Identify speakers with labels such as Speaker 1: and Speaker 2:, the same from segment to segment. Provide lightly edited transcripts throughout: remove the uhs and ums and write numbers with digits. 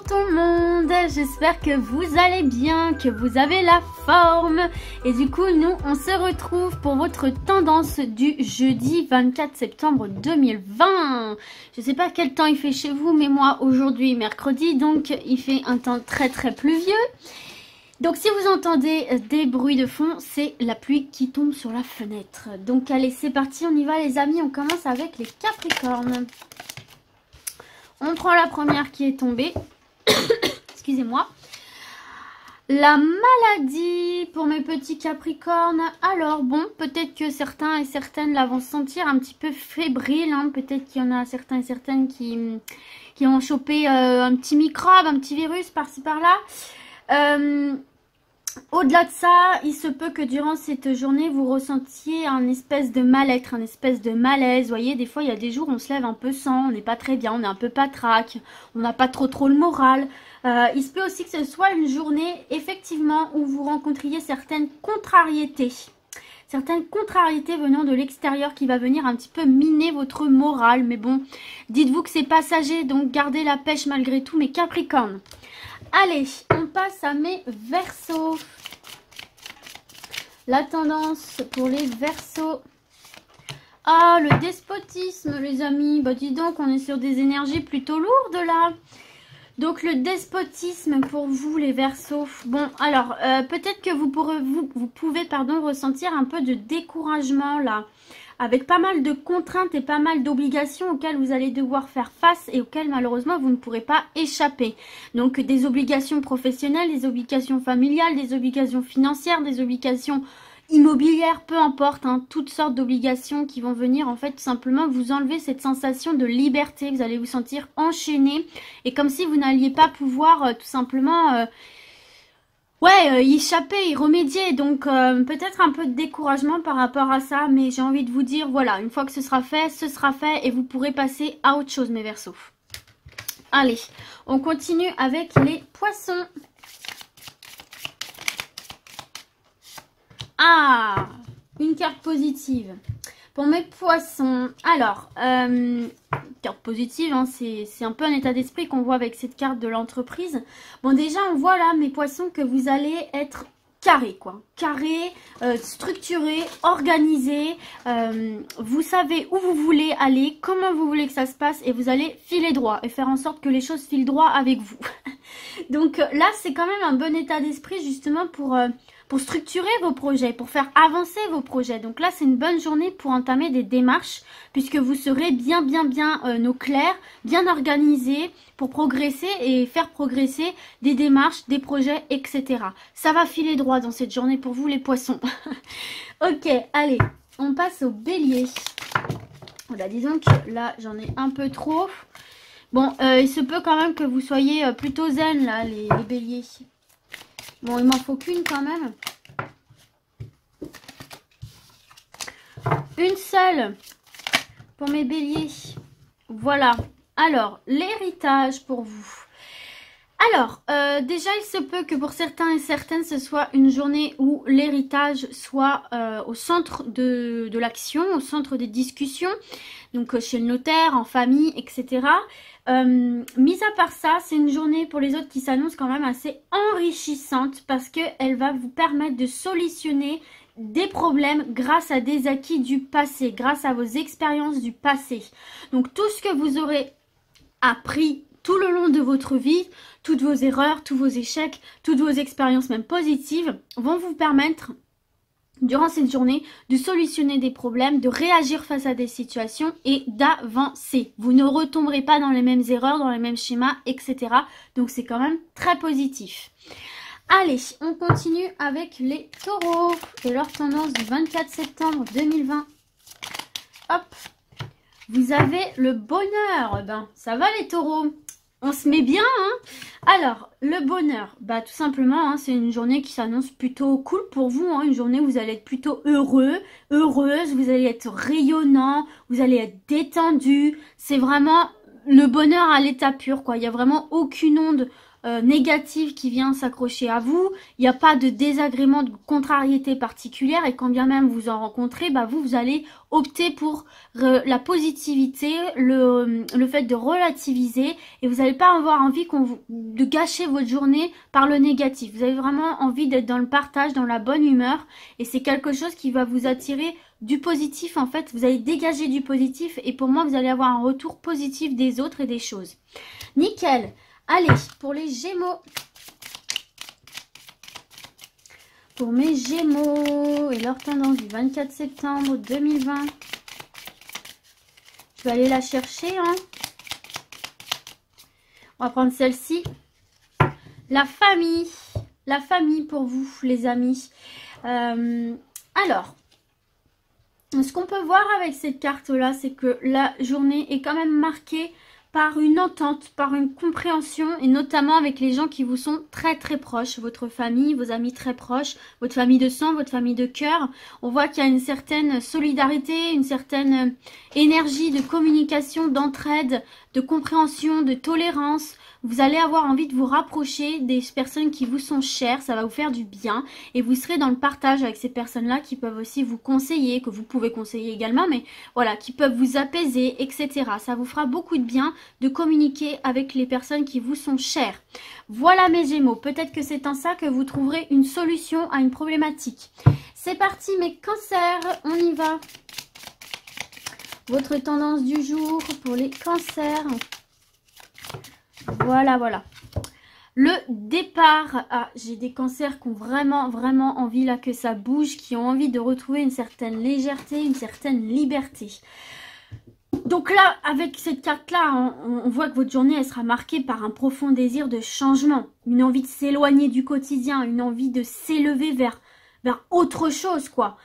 Speaker 1: tout le monde, j'espère que vous allez bien, que vous avez la forme. Et du coup, nous, on se retrouve pour votre tendance du jeudi 24 septembre 2020. Je sais pas quel temps il fait chez vous, mais moi, aujourd'hui, mercredi, donc il fait un temps très pluvieux. Donc si vous entendez des bruits de fond, c'est la pluie qui tombe sur la fenêtre. Donc allez, c'est parti, on y va les amis, on commence avec les Capricornes. On prend la première qui est tombée. Excusez-moi. La maladie pour mes petits Capricornes. Alors bon, peut-être que certains et certaines la vont sentir un petit peu fébrile. Hein. Peut-être qu'il y en a certains et certaines qui ont chopé un petit microbe, un petit virus par-ci par-là. Au-delà de ça, il se peut que durant cette journée, vous ressentiez un espèce de mal-être, un espèce de malaise. Vous voyez, des fois, il y a des jours où on se lève un peu sans, on n'est pas très bien, on est un peu patraque, on n'a pas trop le moral. Il se peut aussi que ce soit une journée, effectivement, où vous rencontriez certaines contrariétés. Certaines contrariétés venant de l'extérieur qui va venir un petit peu miner votre morale. Mais bon, dites-vous que c'est passager, donc gardez la pêche malgré tout, mes Capricornes. Allez, on passe à mes Verseaux. La tendance pour les Verseaux. Ah, le despotisme, les amis. Bah, dis donc, on est sur des énergies plutôt lourdes, là. Donc, le despotisme pour vous, les Verseaux. Bon, alors, peut-être que vous pouvez ressentir un peu de découragement, là. Avec pas mal de contraintes et pas mal d'obligations auxquelles vous allez devoir faire face et auxquelles malheureusement vous ne pourrez pas échapper. Donc des obligations professionnelles, des obligations familiales, des obligations financières, des obligations immobilières, peu importe, hein, toutes sortes d'obligations qui vont venir en fait tout simplement vous enlever cette sensation de liberté. Vous allez vous sentir enchaîné et comme si vous n'alliez pas pouvoir tout simplement... y échapper, y remédier, donc peut-être un peu de découragement par rapport à ça, mais j'ai envie de vous dire, voilà, une fois que ce sera fait et vous pourrez passer à autre chose, mes Verseaux. Allez, on continue avec les Poissons. Ah, une carte positive. Pour mes Poissons, alors, carte positive, hein, c'est un peu un état d'esprit qu'on voit avec cette carte de l'entreprise. Bon, déjà, on voit là, mes Poissons, que vous allez être carré, quoi. Carré, structuré, organisé. Vous savez où vous voulez aller, comment vous voulez que ça se passe, et vous allez filer droit et faire en sorte que les choses filent droit avec vous. Donc là, c'est quand même un bon état d'esprit, justement, pour structurer vos projets, pour faire avancer vos projets. Donc là, c'est une bonne journée pour entamer des démarches, puisque vous serez bien au clair, bien organisé pour progresser et faire progresser des démarches, des projets, etc. Ça va filer droit dans cette journée pour vous, les Poissons. Ok, allez, on passe au Bélier. Voilà, disons que là, j'en ai un peu trop. Bon, il se peut quand même que vous soyez plutôt zen, là, les Béliers. Bon, il m'en faut qu'une quand même. Une seule pour mes Béliers. Voilà. Alors, l'héritage pour vous. Alors, déjà, il se peut que pour certains et certaines, ce soit une journée où l'héritage soit au centre de l'action, au centre des discussions. Donc, chez le notaire, en famille, etc. Mis à part ça, c'est une journée pour les autres qui s'annonce quand même assez enrichissante parce qu'elle va vous permettre de solutionner des problèmes grâce à des acquis du passé, grâce à vos expériences du passé. Donc tout ce que vous aurez appris tout le long de votre vie, toutes vos erreurs, tous vos échecs, toutes vos expériences même positives vont vous permettre durant cette journée de solutionner des problèmes, de réagir face à des situations et d'avancer. Vous ne retomberez pas dans les mêmes erreurs, dans les mêmes schémas, etc. Donc c'est quand même très positif. Allez, on continue avec les Taureaux et leur tendance du 24 septembre 2020. Hop, vous avez le bonheur. Ben, ça va les Taureaux? On se met bien, hein? Alors, le bonheur, bah tout simplement, hein, c'est une journée qui s'annonce plutôt cool pour vous, hein, une journée où vous allez être plutôt heureux, heureuse, vous allez être rayonnant, vous allez être détendu. C'est vraiment le bonheur à l'état pur, quoi. Il n'y a vraiment aucune onde négative qui vient s'accrocher à vous. Il n'y a pas de désagrément, de contrariété particulière. Et quand bien même vous en rencontrez, bah vous allez opter pour la positivité, le fait de relativiser. Et vous n'allez pas avoir envie de gâcher votre journée par le négatif. Vous avez vraiment envie d'être dans le partage, dans la bonne humeur. Et c'est quelque chose qui va vous attirer du positif. En fait, vous allez dégager du positif. Et pour moi, vous allez avoir un retour positif des autres et des choses. Nickel. Allez, pour les Gémeaux. Pour mes Gémeaux et leur tendance du 24 septembre 2020. Je vais aller la chercher. Hein. On va prendre celle-ci. La famille. La famille pour vous, les amis. Alors, ce qu'on peut voir avec cette carte-là, c'est que la journée est quand même marquée par une entente, par une compréhension, et notamment avec les gens qui vous sont très très proches, votre famille, vos amis très proches, votre famille de sang, votre famille de cœur. On voit qu'il y a une certaine solidarité, une certaine énergie de communication, d'entraide, de compréhension, de tolérance. Vous allez avoir envie de vous rapprocher des personnes qui vous sont chères, ça va vous faire du bien et vous serez dans le partage avec ces personnes-là qui peuvent aussi vous conseiller, que vous pouvez conseiller également, mais voilà, qui peuvent vous apaiser, etc. Ça vous fera beaucoup de bien de communiquer avec les personnes qui vous sont chères. Voilà mes Gémeaux, peut-être que c'est en ça que vous trouverez une solution à une problématique. C'est parti mes Cancers, on y va. Votre tendance du jour pour les Cancers. Voilà, voilà. Le départ. Ah, j'ai des Cancers qui ont vraiment, vraiment envie là que ça bouge, qui ont envie de retrouver une certaine légèreté, une certaine liberté. Donc là, avec cette carte-là, on voit que votre journée, elle sera marquée par un profond désir de changement, une envie de s'éloigner du quotidien, une envie de s'élever vers autre chose, quoi.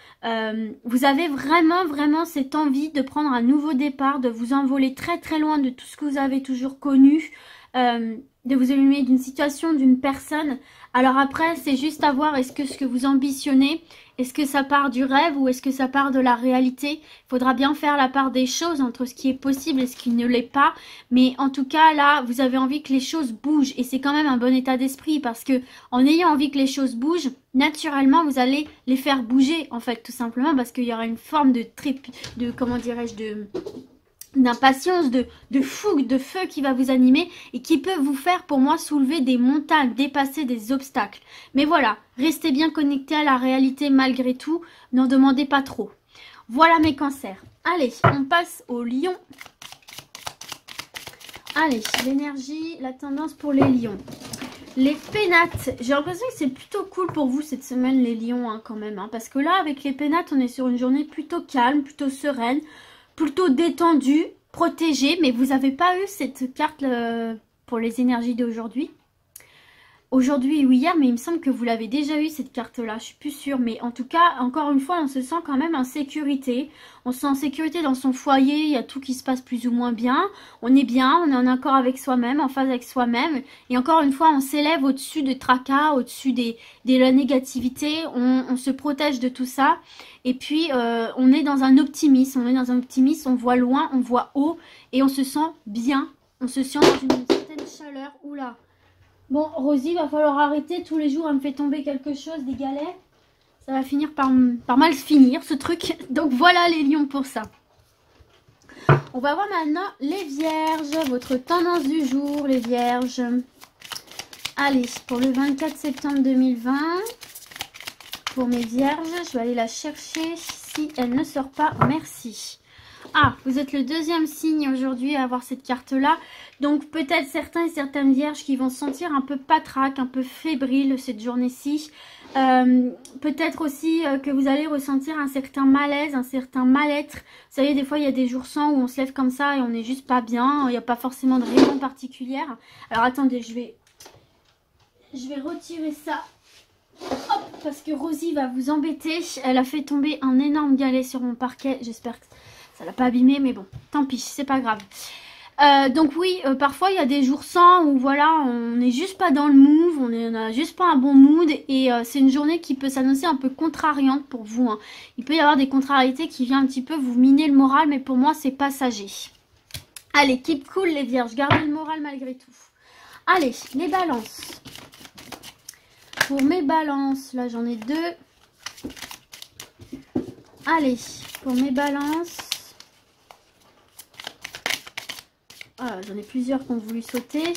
Speaker 1: Vous avez vraiment, vraiment cette envie de prendre un nouveau départ, de vous envoler très, très loin de tout ce que vous avez toujours connu, de vous éloigner d'une situation, d'une personne. Alors après, c'est juste à voir, est-ce que ce que vous ambitionnez, est-ce que ça part du rêve ou est-ce que ça part de la réalité? Il faudra bien faire la part des choses entre ce qui est possible et ce qui ne l'est pas. Mais en tout cas, là, vous avez envie que les choses bougent. Et c'est quand même un bon état d'esprit parce que en ayant envie que les choses bougent, naturellement, vous allez les faire bouger, en fait, tout simplement. Parce qu'il y aura une forme comment dirais-je, d'impatience, de fougue, de feu qui va vous animer et qui peut vous faire pour moi soulever des montagnes, dépasser des obstacles. Mais voilà, restez bien connectés à la réalité malgré tout, n'en demandez pas trop. Voilà mes Cancers. Allez, on passe au Lion. Allez, l'énergie, la tendance pour les Lions. Les pénates, j'ai l'impression que c'est plutôt cool pour vous cette semaine les Lions hein, quand même. Hein, parce que là avec les pénates on est sur une journée plutôt calme, plutôt sereine. Plutôt détendu, protégé, mais vous n'avez pas eu cette carte pour les énergies d'aujourd'hui. Aujourd'hui ou hier, mais il me semble que vous l'avez déjà eu cette carte-là, je suis plus sûre. Mais en tout cas, encore une fois, on se sent quand même en sécurité. On se sent en sécurité dans son foyer, il y a tout qui se passe plus ou moins bien. On est bien, on est en accord avec soi-même, en phase avec soi-même. Et encore une fois, on s'élève au-dessus des tracas, au-dessus de la négativité. On se protège de tout ça. Et puis, on est dans un optimisme. On est dans un optimisme, on voit loin, on voit haut. Et on se sent bien. On se sent dans une certaine chaleur. Oula! Bon, Rosie, va falloir arrêter. Tous les jours, elle me fait tomber quelque chose, des galets. Ça va finir par mal finir, ce truc. Donc, voilà les lions pour ça. On va voir maintenant les vierges. Votre tendance du jour, les vierges. Allez, pour le 24 septembre 2020. Pour mes vierges, je vais aller la chercher. Si elle ne sort pas, merci. Ah, vous êtes le deuxième signe aujourd'hui à avoir cette carte-là. Donc peut-être certains et certaines vierges qui vont se sentir un peu patraque, un peu fébrile cette journée-ci. Peut-être aussi que vous allez ressentir un certain malaise, un certain mal-être. Vous savez, des fois il y a des jours sans où on se lève comme ça et on n'est juste pas bien. Il n'y a pas forcément de raison particulière. Alors attendez, je vais retirer ça. Hop, parce que Rosie va vous embêter. Elle a fait tomber un énorme galet sur mon parquet. J'espère que ça l'a pas abîmé, mais bon, tant pis, c'est pas grave. Donc oui, parfois il y a des jours sans où voilà, on n'est juste pas dans le move, on n'a juste pas un bon mood et c'est une journée qui peut s'annoncer un peu contrariante pour vous. Hein. Il peut y avoir des contrariétés qui viennent un petit peu vous miner le moral, mais pour moi c'est passager. Allez, keep cool les vierges, gardez le moral malgré tout. Allez, les balances. Pour mes balances, là j'en ai 2. Allez, pour mes balances. Voilà, j'en ai plusieurs qui ont voulu sauter.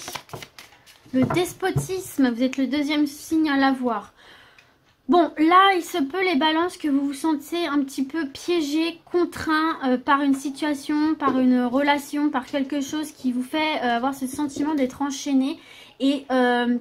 Speaker 1: Le despotisme, vous êtes le deuxième signe à l'avoir. Bon, là, il se peut, les balances, que vous vous sentiez un petit peu piégé, contraint par une situation, par une relation, par quelque chose qui vous fait avoir ce sentiment d'être enchaîné et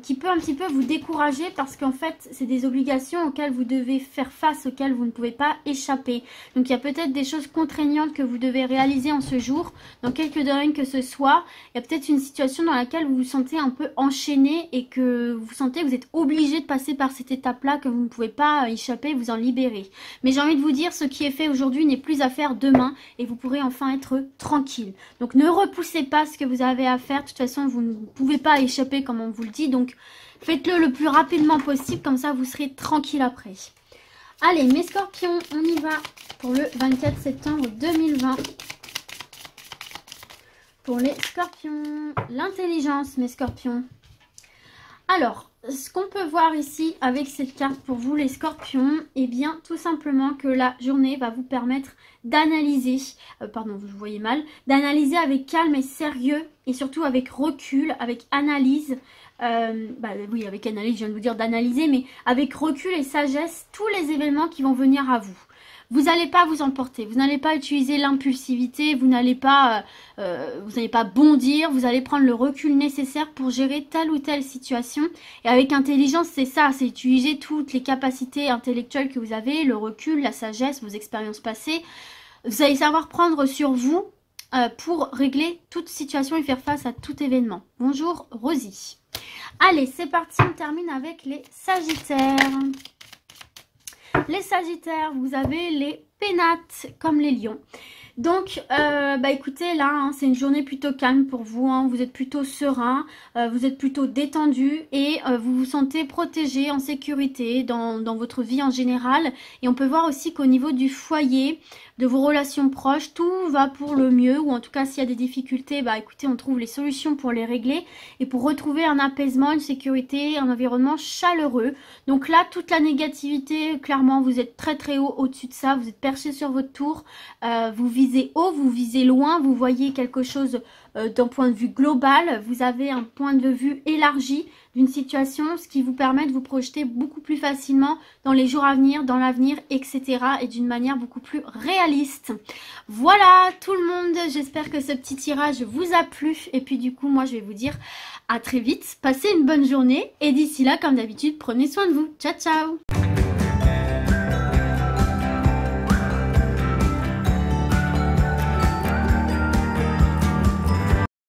Speaker 1: qui peut un petit peu vous décourager parce qu'en fait, c'est des obligations auxquelles vous devez faire face, auxquelles vous ne pouvez pas échapper. Donc, il y a peut-être des choses contraignantes que vous devez réaliser en ce jour, dans quelque domaine que ce soit. Il y a peut-être une situation dans laquelle vous vous sentez un peu enchaîné et que vous sentez que vous êtes obligé de passer par cette étape-là, que vous ne pouvez pas échapper, vous en libérer. Mais j'ai envie de vous dire, ce qui est fait aujourd'hui n'est plus à faire demain et vous pourrez enfin être tranquille. Donc, ne repoussez pas ce que vous avez à faire. De toute façon, vous ne pouvez pas échapper comme on vous le dit, donc faites-le le plus rapidement possible, comme ça vous serez tranquille après. Allez, mes scorpions, on y va pour le 24 septembre 2020. Pour les scorpions, l'intelligence, mes scorpions. Alors, ce qu'on peut voir ici avec cette carte pour vous les scorpions, eh bien tout simplement que la journée va vous permettre d'analyser, pardon, vous voyez mal, d'analyser avec calme et sérieux et surtout avec recul, avec analyse, oui avec analyse, je viens de vous dire d'analyser, mais avec recul et sagesse tous les événements qui vont venir à vous. Vous n'allez pas vous emporter, vous n'allez pas utiliser l'impulsivité, vous n'allez pas bondir, vous allez prendre le recul nécessaire pour gérer telle ou telle situation. Et avec intelligence, c'est ça, c'est utiliser toutes les capacités intellectuelles que vous avez, le recul, la sagesse, vos expériences passées. Vous allez savoir prendre sur vous pour régler toute situation et faire face à tout événement. Bonjour Rosie. Allez, c'est parti, on termine avec les Sagittaires. Les Sagittaires, vous avez les pénates comme les lions. Donc, écoutez, là, hein, c'est une journée plutôt calme pour vous. Hein, vous êtes plutôt serein, vous êtes plutôt détendu et vous vous sentez protégé, en sécurité dans votre vie en général. Et on peut voir aussi qu'au niveau du foyer, de vos relations proches, tout va pour le mieux. Ou en tout cas, s'il y a des difficultés, écoutez, on trouve les solutions pour les régler. Et pour retrouver un apaisement, une sécurité, un environnement chaleureux. Donc là, toute la négativité, clairement, vous êtes très très haut au-dessus de ça. Vous êtes perché sur votre tour, vous visez haut, vous visez loin, vous voyez quelque chose d'un point de vue global, vous avez un point de vue élargi d'une situation, ce qui vous permet de vous projeter beaucoup plus facilement dans les jours à venir, dans l'avenir, etc. et d'une manière beaucoup plus réaliste. Voilà tout le monde, j'espère que ce petit tirage vous a plu et puis du coup moi je vais vous dire à très vite, passez une bonne journée et d'ici là comme d'habitude prenez soin de vous, ciao ciao.